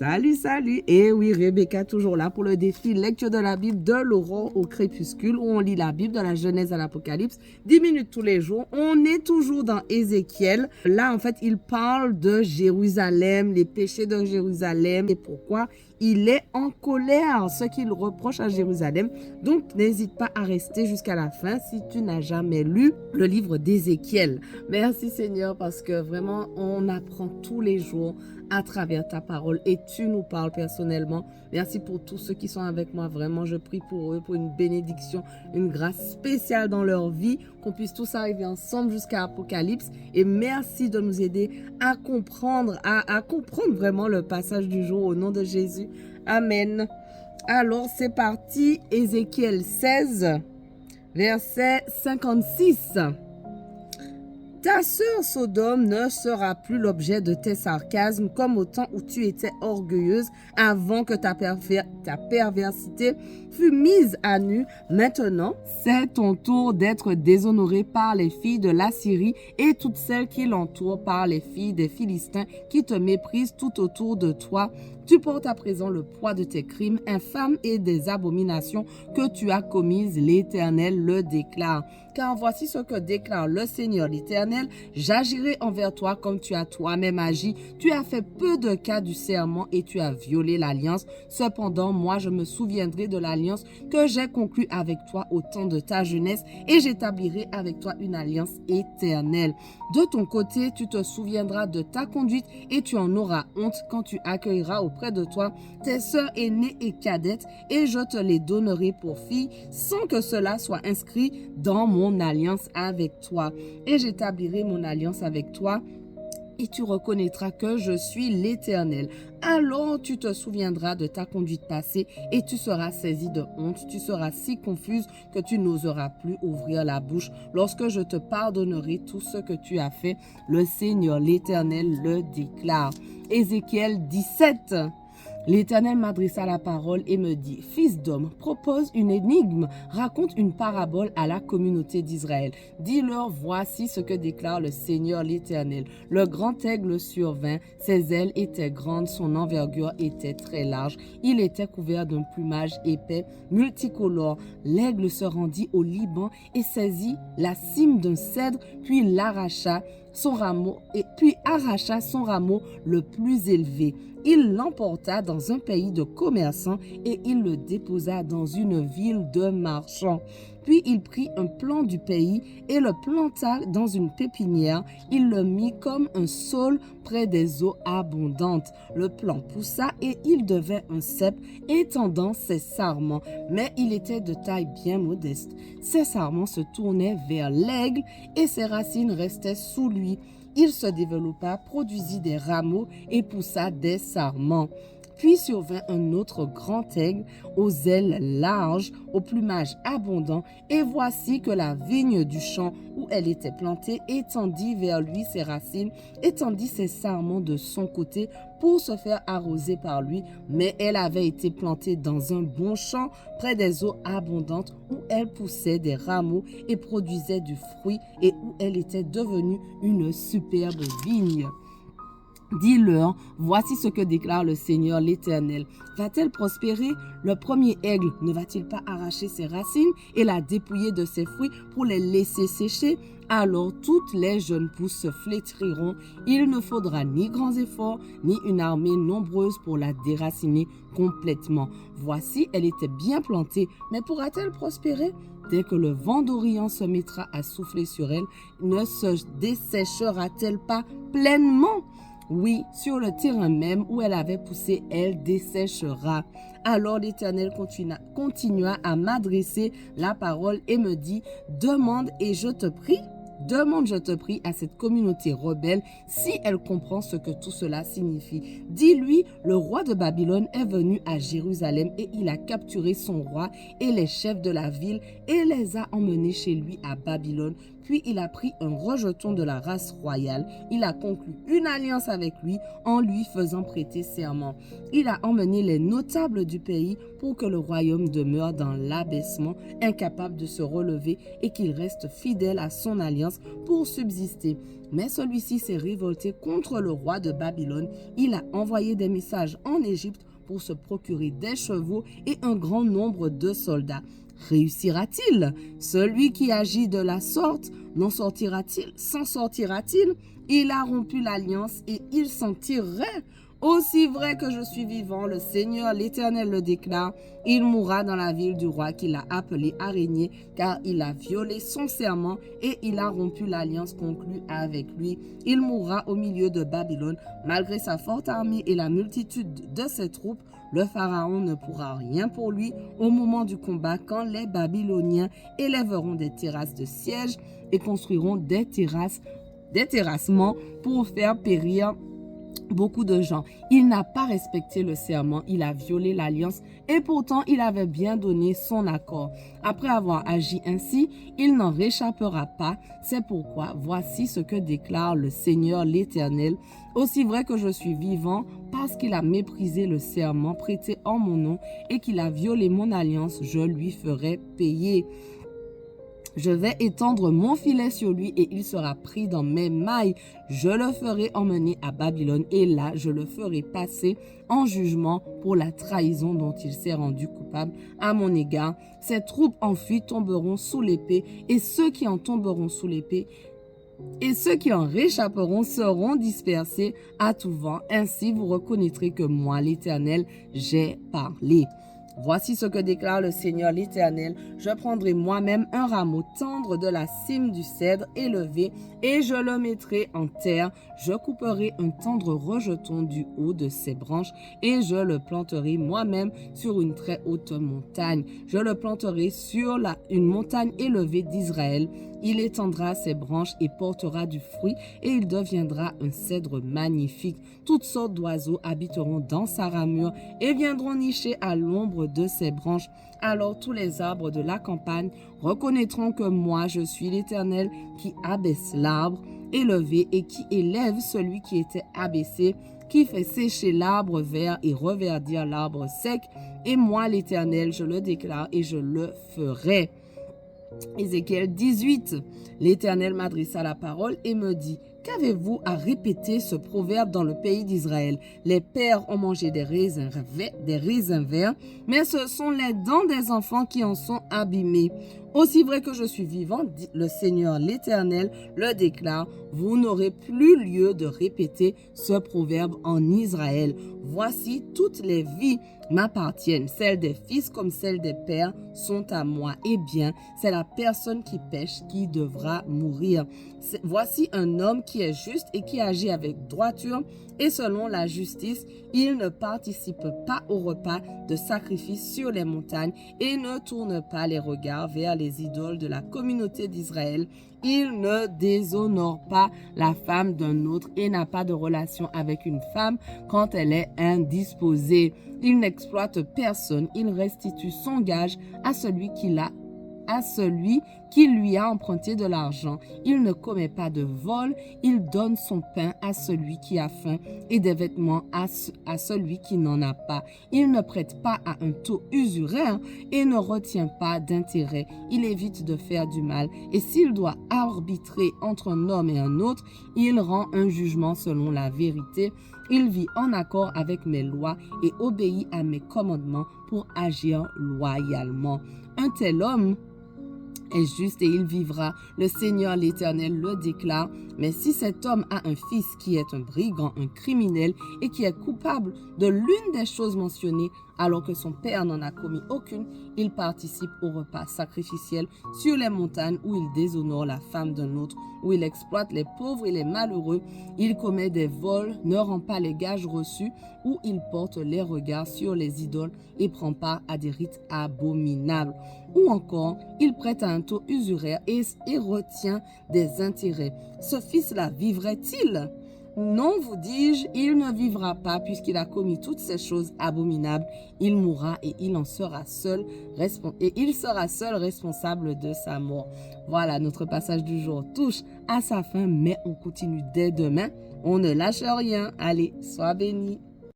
Salut, salut! Et oui, Rebecca toujours là pour le défi lecture de la Bible de l'aurore au crépuscule où on lit la Bible de la Genèse à l'Apocalypse, 10 minutes tous les jours. On est toujours dans Ézéchiel. Là, en fait, il parle de Jérusalem, les péchés de Jérusalem et pourquoi il est en colère, ce qu'il reproche à Jérusalem. Donc, n'hésite pas à rester jusqu'à la fin si tu n'as jamais lu le livre d'Ézéchiel. Merci Seigneur parce que vraiment, on apprend tous les jours à travers ta parole et tu nous parles personnellement. Merci pour tous ceux qui sont avec moi. Vraiment, je prie pour eux, pour une bénédiction, une grâce spéciale dans leur vie, qu'on puisse tous arriver ensemble jusqu'à Apocalypse. Et merci de nous aider à comprendre, à comprendre vraiment le passage du jour au nom de Jésus. Amen. Alors, c'est parti. Ézéchiel 16, verset 56. Ta sœur Sodome ne sera plus l'objet de tes sarcasmes comme au temps où tu étais orgueilleuse avant que ta perversité fût mise à nu. Maintenant, c'est ton tour d'être déshonorée par les filles de l'Assyrie et toutes celles qui l'entourent, par les filles des Philistins qui te méprisent tout autour de toi. Tu portes à présent le poids de tes crimes infâmes et des abominations que tu as commises, l'Éternel le déclare. Car voici ce que déclare le Seigneur l'Éternel, j'agirai envers toi comme tu as toi-même agi. Tu as fait peu de cas du serment et tu as violé l'alliance. Cependant, moi je me souviendrai de l'alliance que j'ai conclue avec toi au temps de ta jeunesse et j'établirai avec toi une alliance éternelle. De ton côté, tu te souviendras de ta conduite et tu en auras honte quand tu accueilleras auprès de toi tes sœurs aînées et cadettes et je te les donnerai pour filles sans que cela soit inscrit dans mon alliance avec toi. Et j'établirai mon alliance avec toi et tu reconnaîtras que je suis l'Éternel. Alors tu te souviendras de ta conduite passée et tu seras saisi de honte. Tu seras si confuse que tu n'oseras plus ouvrir la bouche lorsque je te pardonnerai tout ce que tu as fait. Le Seigneur l'Éternel le déclare. Ézéchiel 17. L'Éternel m'adressa la parole et me dit, Fils d'homme, propose une énigme, raconte une parabole à la communauté d'Israël. Dis-leur, voici ce que déclare le Seigneur l'Éternel. Le grand aigle survint, ses ailes étaient grandes, son envergure était très large. Il était couvert d'un plumage épais, multicolore. L'aigle se rendit au Liban et saisit la cime d'un cèdre, puis arracha son rameau le plus élevé. Il l'emporta dans un pays de commerçants et il le déposa dans une ville de marchands. Puis il prit un plant du pays et le planta dans une pépinière. Il le mit comme un saule près des eaux abondantes. Le plant poussa et il devint un cep étendant ses sarments. Mais il était de taille bien modeste. Ses sarments se tournaient vers l'aigle et ses racines restaient sous lui. Il se développa, produisit des rameaux et poussa des sarments. Puis survint un autre grand aigle, aux ailes larges, au plumage abondant, et voici que la vigne du champ où elle était plantée étendit vers lui ses racines, étendit ses sarments de son côté pour se faire arroser par lui, mais elle avait été plantée dans un bon champ près des eaux abondantes où elle poussait des rameaux et produisait du fruit et où elle était devenue une superbe vigne. Dis-leur, voici ce que déclare le Seigneur l'Éternel. Va-t-elle prospérer? Le premier aigle ne va-t-il pas arracher ses racines et la dépouiller de ses fruits pour les laisser sécher? Alors toutes les jeunes pousses se flétriront. Il ne faudra ni grands efforts, ni une armée nombreuse pour la déraciner complètement. Voici, elle était bien plantée, mais pourra-t-elle prospérer? Dès que le vent d'Orient se mettra à souffler sur elle, ne se desséchera-t-elle pas pleinement? Oui, sur le terrain même où elle avait poussé, elle desséchera. Alors l'Éternel continua à m'adresser la parole et me dit, demande, je te prie à cette communauté rebelle si elle comprend ce que tout cela signifie. Dis-lui, le roi de Babylone est venu à Jérusalem et il a capturé son roi et les chefs de la ville et les a emmenés chez lui à Babylone. Puis il a pris un rejeton de la race royale. Il a conclu une alliance avec lui en lui faisant prêter serment. Il a emmené les notables du pays pour que le royaume demeure dans l'abaissement, incapable de se relever et qu'il reste fidèle à son alliance pour subsister. Mais celui-ci s'est révolté contre le roi de Babylone. Il a envoyé des messages en Égypte pour se procurer des chevaux et un grand nombre de soldats. Réussira-t-il? Celui qui agit de la sorte, n'en sortira-t-il? S'en sortira-t-il? Il a rompu l'alliance et il s'en tirerait. Aussi vrai que je suis vivant, le Seigneur l'Éternel le déclare, il mourra dans la ville du roi qu'il a appelé à régner, car il a violé son serment et il a rompu l'alliance conclue avec lui. Il mourra au milieu de Babylone, malgré sa forte armée et la multitude de ses troupes. Le Pharaon ne pourra rien pour lui au moment du combat, quand les Babyloniens élèveront des terrasses de siège et construiront des terrassements pour faire périr beaucoup de gens. Il n'a pas respecté le serment, il a violé l'alliance et pourtant il avait bien donné son accord. Après avoir agi ainsi, il n'en réchappera pas. C'est pourquoi voici ce que déclare le Seigneur l'Éternel. Aussi vrai que je suis vivant, parce qu'il a méprisé le serment prêté en mon nom et qu'il a violé mon alliance, je lui ferai payer. Je vais étendre mon filet sur lui et il sera pris dans mes mailles. Je le ferai emmener à Babylone et là, je le ferai passer en jugement pour la trahison dont il s'est rendu coupable à mon égard. Ses troupes enfuies tomberont sous l'épée et ceux qui en tomberont sous l'épée et ceux qui en réchapperont seront dispersés à tout vent. Ainsi, vous reconnaîtrez que moi, l'Éternel, j'ai parlé. Voici ce que déclare le Seigneur l'Éternel. Je prendrai moi-même un rameau tendre de la cime du cèdre élevé et je le mettrai en terre. Je couperai un tendre rejeton du haut de ses branches et je le planterai moi-même sur une très haute montagne. Je le planterai sur une montagne élevée d'Israël. Il étendra ses branches et portera du fruit et il deviendra un cèdre magnifique. Toutes sortes d'oiseaux habiteront dans sa ramure et viendront nicher à l'ombre de ses branches. Alors tous les arbres de la campagne reconnaîtront que moi, je suis l'Éternel qui abaisse l'arbre élevé et qui élève celui qui était abaissé, qui fait sécher l'arbre vert et reverdir l'arbre sec. Et moi, l'Éternel, je le déclare et je le ferai. Ézéchiel 18. L'Éternel m'adressa la parole et me dit: qu'avez-vous à répéter ce proverbe dans le pays d'Israël? Les pères ont mangé des raisins verts, mais ce sont les dents des enfants qui en sont abîmées. Aussi vrai que je suis vivant, dit le Seigneur l'Éternel le déclare, vous n'aurez plus lieu de répéter ce proverbe en Israël. Voici, toutes les vies m'appartiennent, celles des fils comme celles des pères sont à moi. Eh bien, c'est la personne qui pêche qui devra mourir. Voici un homme qui est juste et qui agit avec droiture et selon la justice. Il ne participe pas au repas de sacrifice sur les montagnes et ne tourne pas les regards vers les idoles de la communauté d'Israël. Il ne déshonore pas la femme d'un autre et n'a pas de relation avec une femme quand elle est indisposée. Il n'exploite personne, il restitue son gage à celui qui lui a emprunté de l'argent. Il ne commet pas de vol, il donne son pain à celui qui a faim et des vêtements à celui qui n'en a pas. Il ne prête pas à un taux usuraire et ne retient pas d'intérêt. Il évite de faire du mal et s'il doit arbitrer entre un homme et un autre, il rend un jugement selon la vérité. Il vit en accord avec mes lois et obéit à mes commandements pour agir loyalement. Un tel homme est juste et il vivra. Le Seigneur l'Éternel le déclare. Mais si cet homme a un fils qui est un brigand, un criminel et qui est coupable de l'une des choses mentionnées, alors que son père n'en a commis aucune, il participe au repas sacrificiel sur les montagnes où il déshonore la femme d'un autre, où il exploite les pauvres et les malheureux, il commet des vols, ne rend pas les gages reçus, où il porte les regards sur les idoles et prend part à des rites abominables. Ou encore, il prête à un taux usuraire et retient des intérêts. Ce fils-là vivrait-il? Non, vous dis-je, il ne vivra pas puisqu'il a commis toutes ces choses abominables. Il mourra et il sera seul responsable de sa mort. Voilà, notre passage du jour touche à sa fin, mais on continue dès demain. On ne lâche rien. Allez, sois bénis.